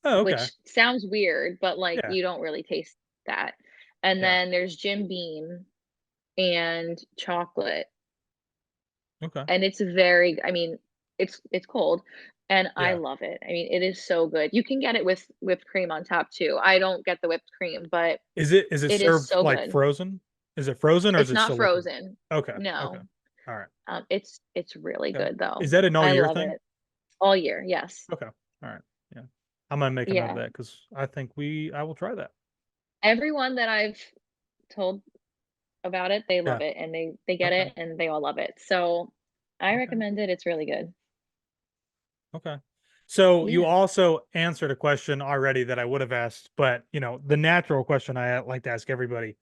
Oh, okay. which sounds weird, but like Yeah. you don't really taste that. And Yeah. then there's Jim Beam and chocolate. Okay. And it's very I mean, it's cold, and I Yeah. love it. I mean, it is so good. You can get it with whipped cream on top too. I don't get the whipped cream, but Is it it is served so like good. frozen? Is it frozen or is It's it not still liquid? frozen. Okay. Okay. No. All right. It's really Okay. good though. Is that an all I year love thing? it. All year, yes. Okay. All right. Yeah. I'm gonna make a note of Yeah. that because I think I will try that. Everyone that I've told about it, they Yeah. love it, and they get Okay. it, and they all love it. So, I Okay. recommend it. It's really good. Okay. So you Yeah. also answered a question already that I would have asked, but the natural question I like to ask everybody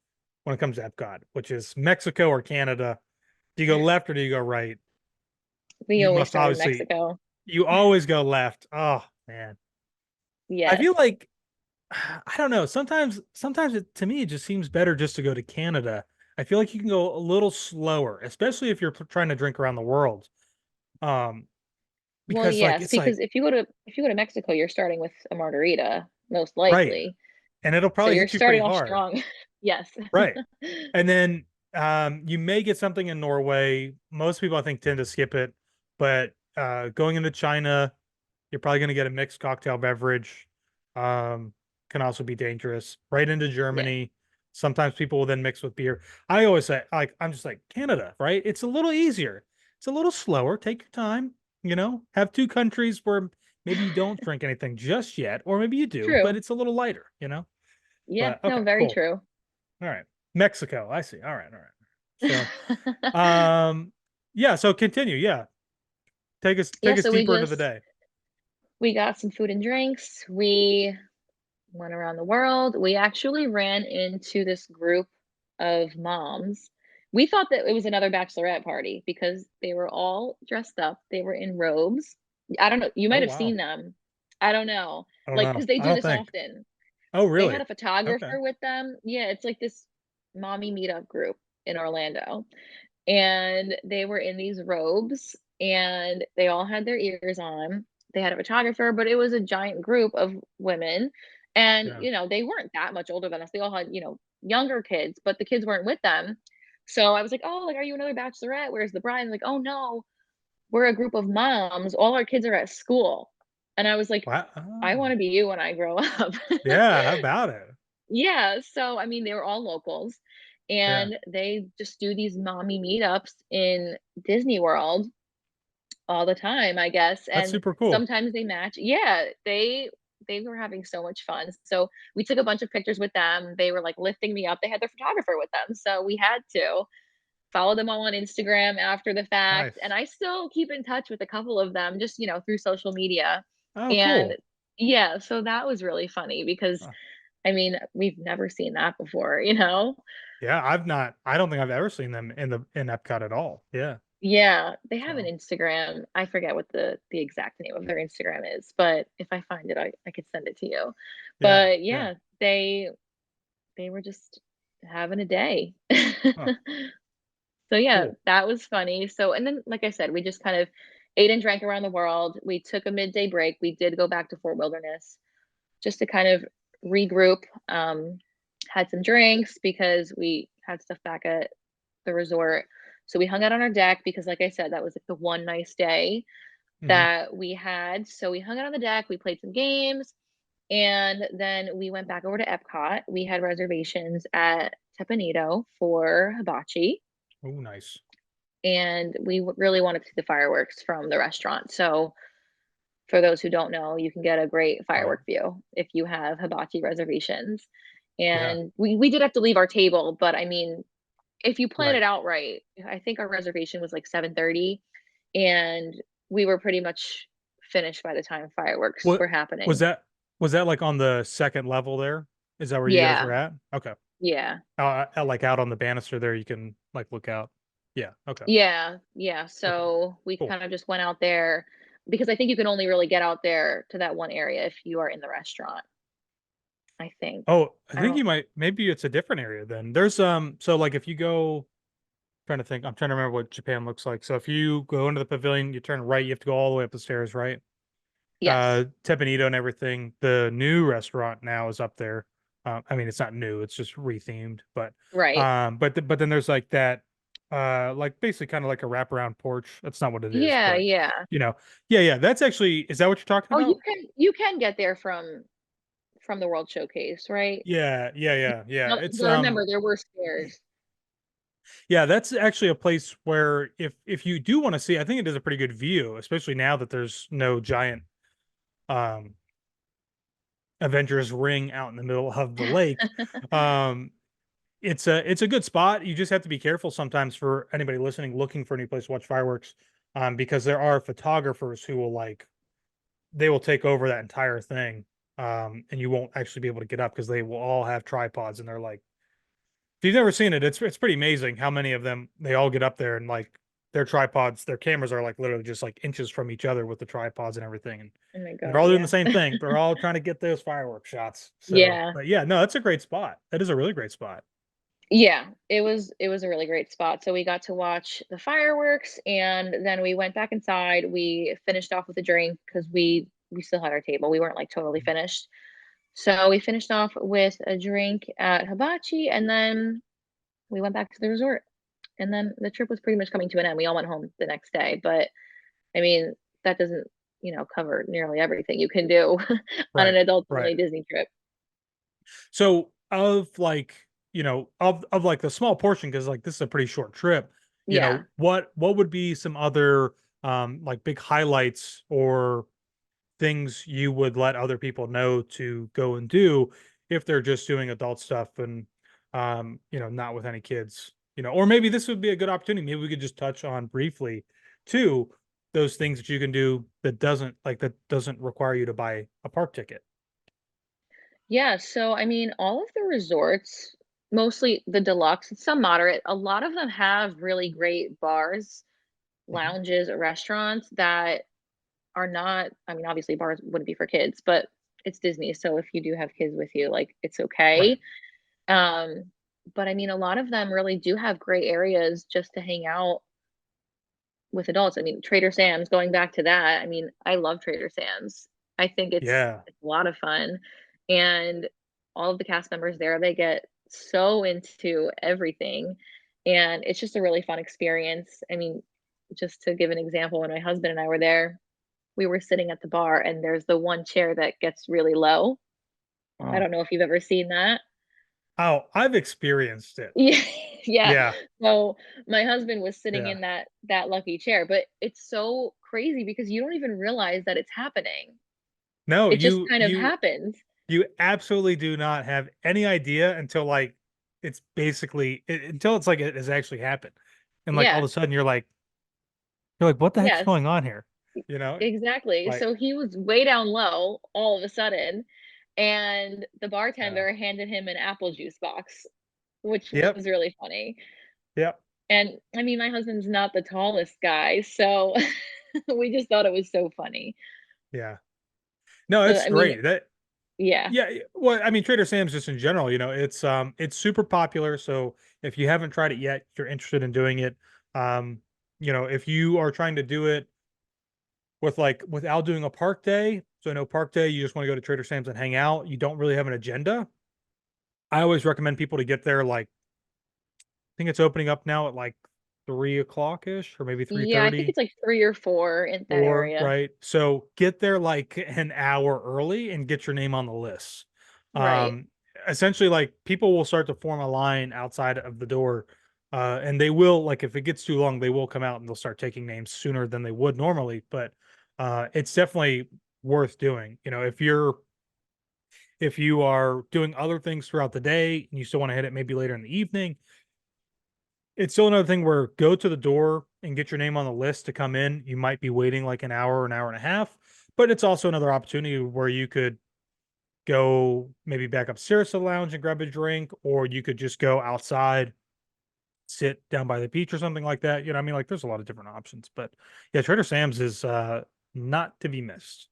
when it comes to Epcot, which is Mexico or Canada, do you go left or do you go right? We You always must start in obviously Mexico. you always go left. Oh man. I feel Yes. like I don't know. Sometimes to me it just seems better just to go to Canada. I feel like you can go a little slower, especially if you're trying to drink around the world. Um, Well, because like yes, it's like because if you go to Mexico, you're starting with a margarita, most right, likely. and it'll So probably you're hit you pretty starting off hard. strong. Yes. Right. And then you may get something in Norway. Most people I think tend to skip it, but going into China, you're probably going to get a mixed cocktail beverage. Um, can also be dangerous. Right into Yeah. Germany. Sometimes people will then mix with beer. I always say, like, I'm just like Canada, right? It's a little easier. It's a little slower. Take your time. Have two countries where maybe you don't drink anything just yet, or maybe you do, but True. it's a little lighter. Yeah, But no, okay, very cool. true. All right. Mexico. I see. All right. All right. So, yeah. So continue. Yeah. Yeah, Take us so we deeper into the just day. we got some food and drinks. We went around the world. We actually ran into this group of moms. We thought that it was another bachelorette party because they were all dressed up. They were in robes. I don't know. You Oh might have wow. seen them. I don't know. I don't Like, know. because they I do don't this think. often. Oh They had really? a Okay. photographer with them. Yeah, it's like this mommy meetup group in Orlando. And they were in these robes and they all had their ears on. They had a photographer, but it was a giant group of women And, Yeah. they weren't that much older than us. They all had, younger kids, but the kids weren't with them. So I was like, "Oh, like, are you another bachelorette? Where's the bride?" And like, "Oh, no, we're a group of moms. All our kids are at school." And I was like, Wow. "I Oh. wanna be you when I grow up." Yeah, how about it? Yeah, so, I mean, they were all locals, Yeah. and they just do these mommy meetups in Disney World all the time, I guess, That's and super cool. sometimes they match. Yeah, they were having so much fun. So, we took a bunch of pictures with them. They were, like, lifting me up. They had their photographer with them, so we had to follow them all on Instagram after the fact, and Nice. I still keep in touch with a couple of them just, through social media. Oh, And cool. yeah, so that was really funny because, Huh. I mean, we've never seen that before, you know? Yeah, I don't think I've ever seen them in Epcot at all. Yeah. Yeah, they have an So, Instagram. I forget what the exact name of their Instagram is, but if I find it, I could send it to you. yeah, But yeah. yeah, they were just having a day. Huh, So yeah, cool. that was funny. So and then like I said, we just kind of ate and drank around the world. We took a midday break. We did go back to Fort Wilderness just to kind of regroup. Had some drinks because we had stuff back at the resort. So we hung out on our deck because like I said, that was like the one nice day Mhm. that we had. So we hung out on the deck, we played some games, and then we went back over to Epcot. We had reservations at Tepanito for hibachi, Ooh, nice. and we really wanted to see the fireworks from the restaurant. So for those who don't know, you can get a great Right. firework view if you have hibachi reservations. Yeah. And we did have to leave our table, but I mean, if you plan Right. it out right, I think our reservation was like 7:30, and we were pretty much finished by the time fireworks What were was happening. that was that, like, on the 2nd level there? Is that where you guys Yeah, were at? Okay. yeah, Like, out on the banister there, you can, like, look out. Yeah, okay, yeah. okay, So we cool. kind of just went out there because I think you can only really get out there to that one area if you are in the restaurant. I think. Oh, I I think don't. you might maybe it's a different area then. There's, so, like, if you go trying to think I'm trying to remember what Japan looks like. So if you go into the pavilion, you turn right, you have to go all the way up the stairs, right? Yes. Tepanito and everything. The new restaurant now is up there. I mean, it's not new; it's just rethemed. Right. But then there's like that, like basically kind of like a wraparound porch. That's not what it is, Yeah, but yeah. you know, yeah, yeah. That's actually is that what you're talking Oh, about? you can get there from the World Showcase, right? Yeah, yeah, Yeah. yeah, yeah. It's But remember there were stairs. yeah, that's actually a place where if you do want to see, I think it is a pretty good view, especially now that there's no giant um Avengers ring out in the middle of the lake. Um, it's a good spot. You just have to be careful sometimes for anybody listening looking for any place to watch fireworks, because there are photographers who will they will take over that entire thing, and you won't actually be able to get up because they will all have tripods and they're like, if you've never seen it, it's pretty amazing how many of them they all get up there and like their tripods, their cameras are like literally just like inches from each other with the tripods and everything, Oh my and they're god, all doing the yeah. same thing. They're all trying to get those firework shots. So, Yeah. but yeah, no, that's a great spot. That is a really great spot. Yeah, it was a really great spot. So we got to watch the fireworks, and then we went back inside. We finished off with a drink because we still had our table. We weren't like totally finished. So we finished off with a drink at Hibachi, and then we went back to the resort. And then the trip was pretty much coming to an end. We all went home the next day, but I mean, that doesn't, cover nearly everything you can do on an Right, adult right. only Disney trip. So of like, of like the small portion, because like this is a pretty short trip, Yeah. what would be some other like big highlights or things you would let other people know to go and do if they're just doing adult stuff and not with any kids, or maybe this would be a good opportunity. Maybe we could just touch on briefly too those things that you can do that doesn't require you to buy a park ticket. Yeah, so I mean, all of the resorts, mostly the deluxe, some moderate, a lot of them have really great bars, Mhm. lounges, or restaurants that are not, I mean, obviously bars wouldn't be for kids, but it's Disney, so if you do have kids with you, like it's Right. okay. Um, but I mean, a lot of them really do have great areas just to hang out with adults. I mean, Trader Sam's, going back to that, I mean, I love Trader Sam's. I think it's Yeah. it's a lot of fun. and all of the cast members there, they get so into everything, and it's just a really fun experience. I mean, just to give an example, when my husband and I were there, we were sitting at the bar, and there's the one chair that gets really low. I Oh. don't know if you've ever seen that. Oh, I've experienced it. Yeah, yeah. Yeah, So, my husband was sitting yeah. in that lucky chair, but it's so crazy because you don't even realize that it's happening. No, It just you kind of you happens. you absolutely do not have any idea until, like, it's basically until it's like it has actually happened. And, like, all of Yeah, a sudden you're like, "What the heck's yes, going on here?" You know? exactly. Like, So he was way down low all of a sudden, and the yeah. bartender handed him an apple juice box, which Yep, was really funny. yep, And I mean, my husband's not the tallest guy, so we just thought it was so funny. yeah. No, So, it's I mean, great. That yeah. Yeah, well, I mean, Trader Sam's just in general, it's super popular. So if you haven't tried it yet, if you're interested in doing it, um, if you are trying to do it without doing a park day, so no park day, you just want to go to Trader Sam's and hang out, you don't really have an agenda. I always recommend people to get there like I think it's opening up now at like 3 o'clock ish or maybe three Yeah, I think thirty. it's like 3 or 4 in that Or area. right? So, get there, like, an hour early and get your name on the list. Right. Um, Essentially, like, people will start to form a line outside of the door, and they will like, if it gets too long, they will come out and they'll start taking names sooner than they would normally, but, it's definitely worth doing. If you are doing other things throughout the day and you still wanna hit it maybe later in the evening, it's still another thing where go to the door and get your name on the list to come in. You might be waiting like an hour and a half, but it's also another opportunity where you could go maybe back upstairs to the lounge and grab a drink, or you could just go outside, sit down by the beach or something like that. I mean, like there's a lot of different options, but yeah, Trader Sam's is not to be missed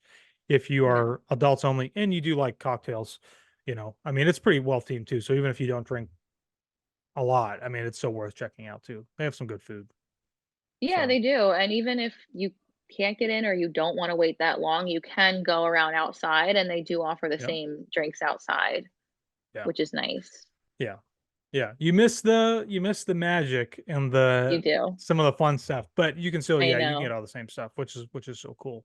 if you No. are adults only and you do like cocktails. I mean, it's pretty well themed too. So even if you don't drink a lot, I mean, it's still worth checking out too. They have some good food. Yeah, So, they do, and even if you can't get in or you don't wanna wait that long, you can go around outside, and they do offer the yeah. same drinks outside, Yeah. which is nice. Yeah. Yeah. You miss the magic and You the do. some of the fun stuff, but you can still I yeah, you can get know. all the same stuff, which is so cool.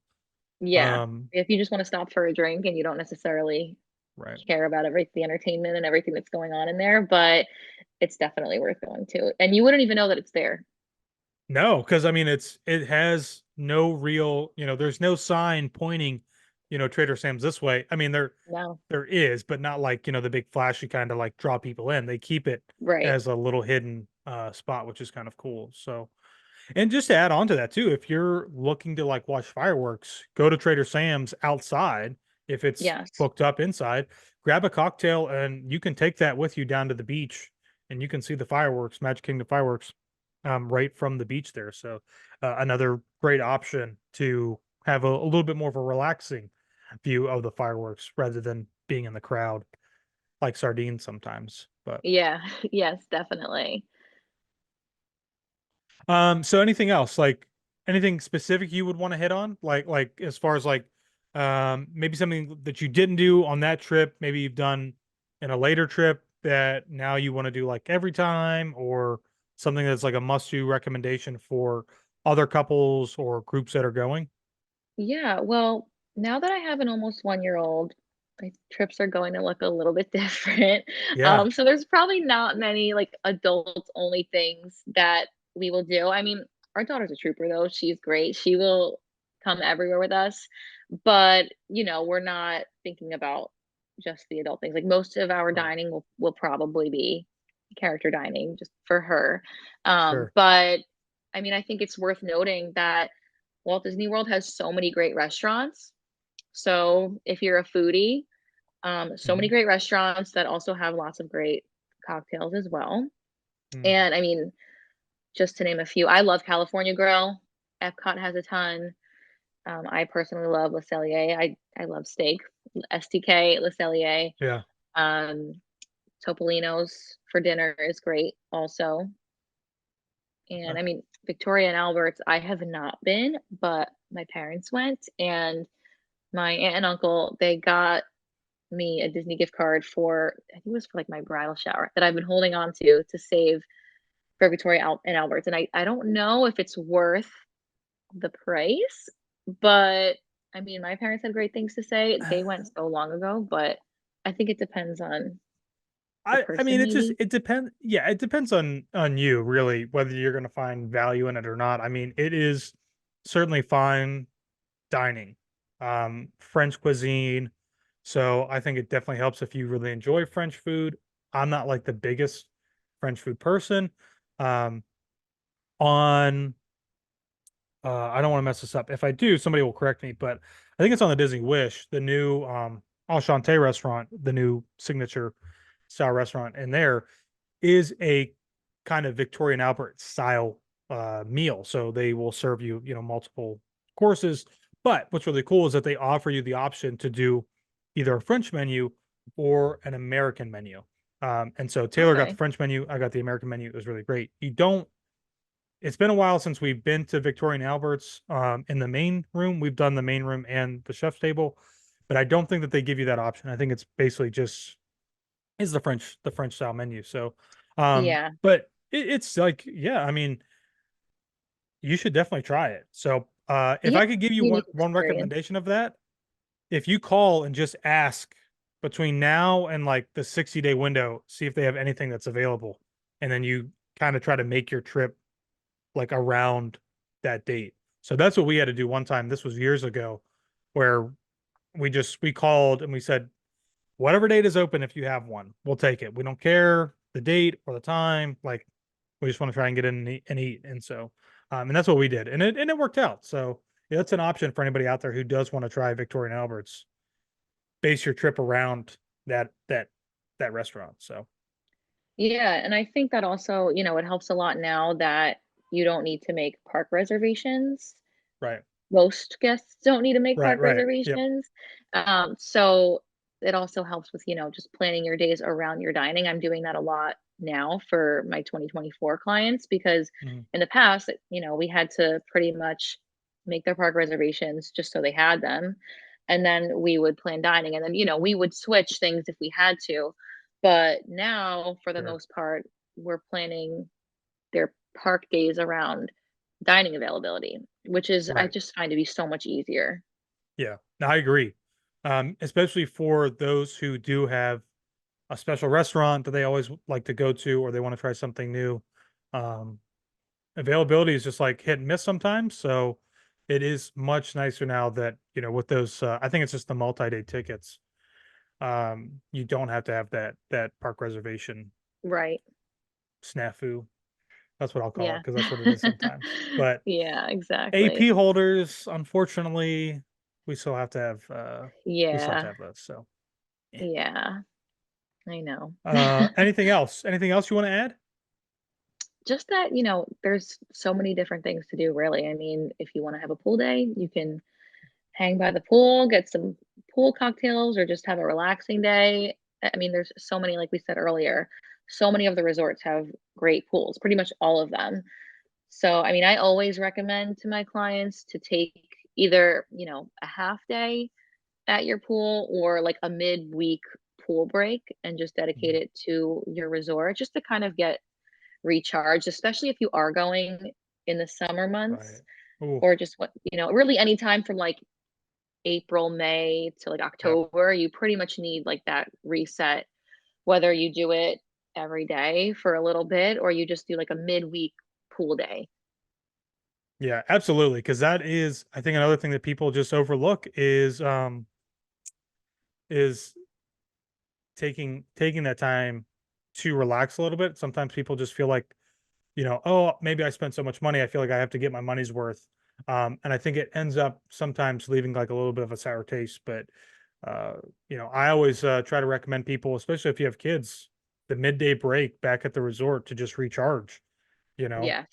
Yeah. Um, If you just wanna stop for a drink and you don't necessarily right. care about the entertainment and everything that's going on in there, but it's definitely worth going to, and you wouldn't even know that it's there. No, because I mean it has no real, there's no sign pointing, Trader Sam's this way. I mean No. there is, but not like, the big flashy kind of like draw people in. They keep it Right. as a little hidden spot, which is kind of cool. So and just to add on to that too, if you're looking to like watch fireworks, go to Trader Sam's outside. If it's Yes. booked up inside, grab a cocktail and you can take that with you down to the beach and you can see the fireworks, Magic Kingdom fireworks, right from the beach there. So another great option to have a little bit more of a relaxing view of the fireworks rather than being in the crowd like sardines sometimes. But Yeah. Yes, definitely. So anything else, like anything specific you would want to hit on, like as far as like maybe something that you didn't do on that trip, maybe you've done in a later trip that now you want to do like every time, or something that's like a must-do recommendation for other couples or groups that are going. Yeah, well, now that I have an almost one-year-old, my trips are going to look a little bit different. Yeah, So there's probably not many like adults only things that we will do. I mean, our daughter's a trooper though. She's great. She will come everywhere with us. But, we're not thinking about just the adult things. Like most of our right. dining will probably be character dining just for her. Sure. But I mean, I think it's worth noting that Walt Disney World has so many great restaurants. So if you're a foodie, so many Hmm. great restaurants that also have lots of great cocktails as well. And I mean, just to name a few, I love California Grill. Epcot has a ton. I personally love Le Cellier. I love steak. STK, Le Cellier. Yeah. Um, Topolino's for dinner is great also. And Okay. I mean, Victoria and Albert's, I have not been, but my parents went, and my aunt and uncle, they got me a Disney gift card for, I think it was for like my bridal shower, that I've been holding on to save for Victoria and Albert's. And I don't know if it's worth the price, but I mean, my parents had great things to say. They went so long ago, but I think it depends on the I mean, person, maybe. it depends. Yeah, it depends on you really whether you're going to find value in it or not. I mean, it is certainly fine dining, French cuisine. So I think it definitely helps if you really enjoy French food. I'm not like the biggest French food person. Um, on I don't want to mess this up. If I do, somebody will correct me, but I think it's on the Disney Wish, the new Enchanté restaurant, the new signature style restaurant, and there is a kind of Victorian Albert style meal. So they will serve you, multiple courses. But what's really cool is that they offer you the option to do either a French menu or an American menu. And so Taylor got the Okay. French menu. I got the American menu. It was really great. You don't, it's been a while since we've been to Victorian Albert's in the main room. We've done the main room and the chef's table, but I don't think that they give you that option. I think it's basically just is the French style menu. So, Yeah. but it's like, yeah, I mean, you should definitely try it. So, if Yeah. I could give you Unique one experience. recommendation of that, if you call and just ask between now and like the 60-day window, see if they have anything that's available, and then you kind of try to make your trip like around that date. So that's what we had to do one time. This was years ago, where we called and we said, whatever date is open, if you have one, we'll take it. We don't care the date or the time. Like we just want to try and get in and eat. And so, and that's what we did, and it worked out. So yeah, that's an option for anybody out there who does want to try Victorian Albert's. Base your trip around that restaurant. So Yeah, and I think that also, it helps a lot now that you don't need to make park reservations. right, Most guests don't need to make right, park right. Yep. reservations. So it also helps with, just planning your days around your dining. I'm doing that a lot now for my 2024 clients because Mhm. in the past, we had to pretty much make their park reservations just so they had them. And then we would plan dining and then, we would switch things if we had to. But now, for the Sure. most part, we're planning their park days around dining availability, which is I Right. just find to be so much easier. Yeah. No, I agree. Especially for those who do have a special restaurant that they always like to go to, or they want to try something new. Um, Availability is just like hit and miss sometimes. So it is much nicer now that, with those, I think it's just the multi-day tickets. You don't have to have that park reservation Right. snafu. That's what I'll call it Yeah. because that's what it is sometimes. But Yeah, AP exactly. holders, unfortunately, we still have to have Yeah. those. So yeah. Yeah. I know. Anything else? Anything else you want to add? Just that, there's so many different things to do, really. I mean, if you want to have a pool day, you can hang by the pool, get some pool cocktails, or just have a relaxing day. I mean, there's so many, like we said earlier, so many of the resorts have great pools, pretty much all of them. So, I mean, I always recommend to my clients to take either, a half day at your pool or like a midweek pool break and just dedicate Mhm. it to your resort just to kind of get recharged, especially if you are going in the summer months Right. Oh, or just what, really anytime from like April, May to like yep. October, you pretty much need like that reset, whether you do it every day for a little bit or you just do like a midweek pool day. Yeah, absolutely. Because that is, I think, another thing that people just overlook is taking that time to relax a little bit. Sometimes people just feel like, oh, maybe I spent so much money, I feel like I have to get my money's worth. And I think it ends up sometimes leaving like a little bit of a sour taste. But uh, I always try to recommend people, especially if you have kids, the midday break back at the resort to just recharge, you know. Yes,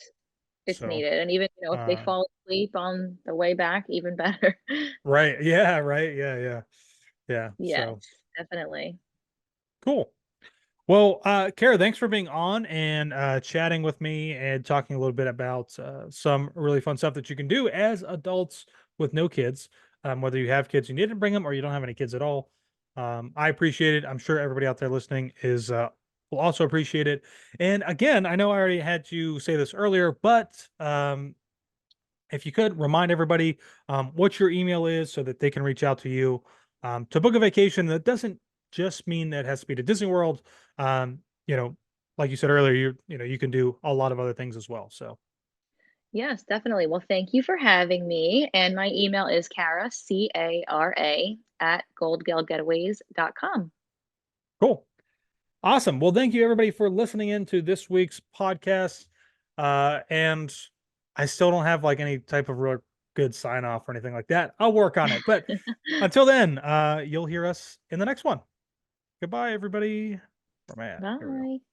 it's So needed. And even, if they uh fall asleep on the way back, even better. right. Yeah, right. Yeah, yeah. Yeah. Yes, So definitely. cool. Well, Kara, thanks for being on and chatting with me and talking a little bit about some really fun stuff that you can do as adults with no kids, whether you have kids, you need to bring them, or you don't have any kids at all. I appreciate it. I'm sure everybody out there listening is will also appreciate it. And again, I know I already had you say this earlier, but if you could remind everybody what your email is so that they can reach out to you to book a vacation that doesn't just mean that it has to be to Disney World. You know, like you said earlier, you can do a lot of other things as well. So Yes, definitely. Well, thank you for having me. And my email is Cara, Cara, at goldgellgetaways.com. cool. Awesome. Well, thank you everybody for listening in to this week's podcast. And I still don't have like any type of real good sign off or anything like that. I'll work on it. But until then, you'll hear us in the next one. Goodbye, everybody. Oh, man, here we go. Bye.